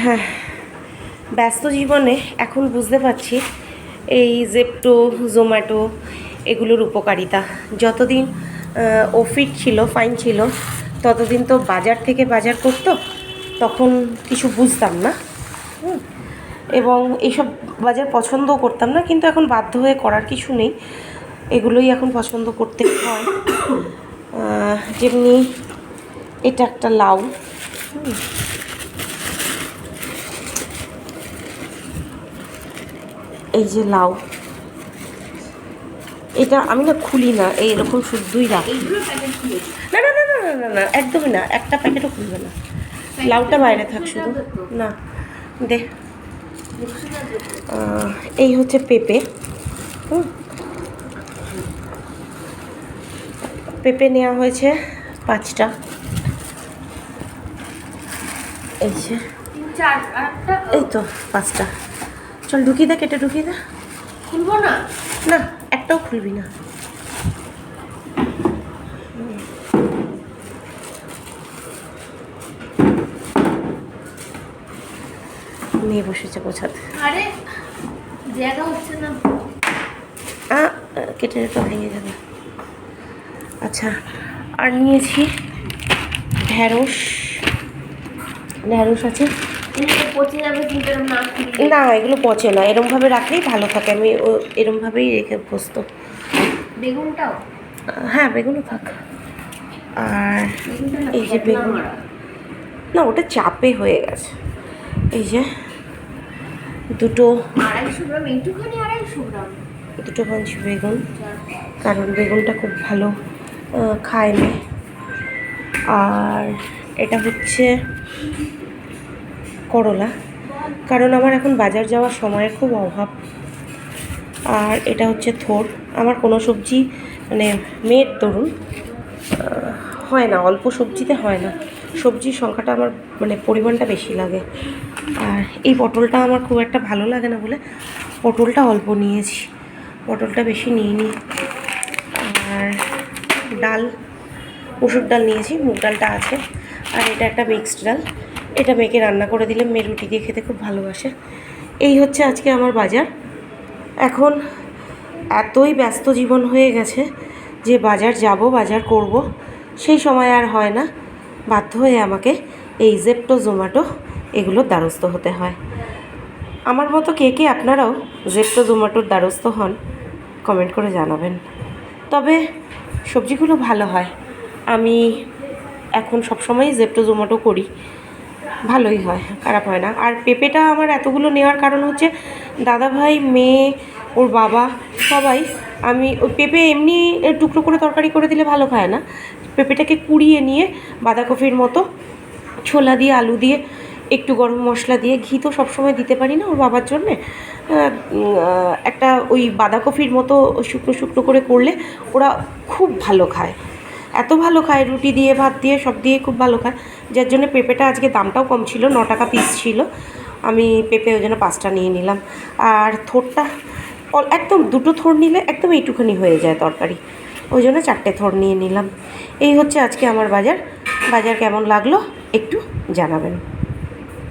হ্যাঁ, ব্যস্ত জীবনে এখন বুঝতে পারছি এই জেপ্টো, জোম্যাটো এগুলোর উপকারিতা। যতদিন ও ফিট ছিল, ফাইন ছিল, ততদিন তো বাজার থেকে বাজার করতো, তখন কিছু বুঝতাম না এবং এইসব বাজার পছন্দও করতাম না, কিন্তু এখন বাধ্য হয়ে করার কিছু নেই, এগুলোই এখন পছন্দ করতে হয়। যেমনি এটা একটা লাউ, এই যে লাউ, এটা আমি না খুলি না, এইরকম শুদ্ধই রাখি। না না না না না না না, একদমই না, একটা প্যাকেটও খুলবে না, লাউটা বাইরে থাক শুধু। না দে। এই হচ্ছে পেঁপে, পেঁপে নেওয়া হয়েছে 5টা। এই যে এই তো 5টা। চল ঢুকিয়ে দে, কেটে ঢুকিয়ে দে। খুলবো না, না একটাও খুলবি না। মেয়ে বসেছে গোছাতে। আরে জায়গা হচ্ছে না, কেটে তো ভেঙে যাবে। আচ্ছা, আর নিয়েছি ঢ্যাঁড়স, ঢ্যাঁড়স আছে। পচে যাবে কিন্তু এরকম না খুললে। না এগুলো পচে না, এরমভাবে রাখলেই ভালো থাকে, আমি এরমভাবেই রেখে অভ্যস্ত। বেগুনটাও? হ্যাঁ বেগুনও থাক। আর এই যে বেগুন, না ওটা চাপে হয়ে গেছে। এই যে দুটো 250 গ্রাম, এইটুখানি 250 গ্রাম, দুটো মাংস বেগুন, কারণ বেগুনটা খুব ভালো খায় মেয়ে। আর এটা হচ্ছে করলা, কারণ আমার এখন বাজার যাওয়ার সময়ের খুব অভাব। আর এটা হচ্ছে থোড়। আমার কোনো সবজি মানে মেয়ের দরুন হয় না, অল্প সবজিতে হয় না, সবজির সংখ্যাটা আমার মানে পরিমাণটা বেশি লাগে। আর এই পটলটা আমার খুব একটা ভালো লাগে না বলে পটলটা অল্প নিয়েছি, পটলটা বেশি নিইনি। আর ডাল, মুসুর ডাল নিয়েছি, মুগ ডালটা আছে। আর এটা একটা মিক্সড ডাল, এটা মেয়েকে রান্না করে দিলে মেয়ে রুটি দিয়ে খেতে খুব ভালোবাসে। এই হচ্ছে আজকে আমার বাজার। এখন এতই ব্যস্ত জীবন হয়ে গেছে যে বাজার যাব, বাজার করব, সেই সময় আর হয় না, বাধ্য হয়ে আমাকে এই জেপ্টো, জোম্যাটো এগুলোর দ্বারস্থ হতে হয়। আমার মতো কে কে আপনারাও জেপ্টো, জোম্যাটোর দ্বারস্থ হন কমেন্ট করে জানাবেন। তবে সবজিগুলো ভালো হয়, আমি এখন সবসময়ই জেপ্টো, জোম্যাটো করি, ভালোই হয়, খারাপ হয় না। আর পেঁপেটা আমার এতগুলো নেওয়ার কারণ হচ্ছে দাদাভাই, মেয়ে, ওর বাবা সবাই, আমি ওই পেঁপে এমনি টুকরো করে তরকারি করে দিলে ভালো খায় না, পেঁপেটাকে কুড়িয়ে নিয়ে বাঁধাকপির মতো ছোলা দিয়ে, আলু দিয়ে, একটু গরম মশলা দিয়ে, ঘি তো সবসময় দিতে পারি না ওর বাবার জন্যে, একটা ওই বাঁধাকপির মতো শুকনো শুকনো করে করলে ওরা খুব ভালো খায়, এত ভালো খায়, রুটি দিয়ে, ভাত দিয়ে, সব দিয়ে খুব ভালো খায়। যার জন্য পেঁপেটা আজকে দামটাও কম ছিল, 9 টাকা পিস ছিল, আমি পেঁপে ওই জন্য 5টা নিয়ে নিলাম। আর থোড়টা একদম 2টো থোড় নিলে একদম এইটুখানি হয়ে যায় তরকারি, ওই জন্য 4টে থোড় নিয়ে নিলাম। এই হচ্ছে আজকে আমার বাজার। বাজার কেমন লাগলো একটু জানাবেন।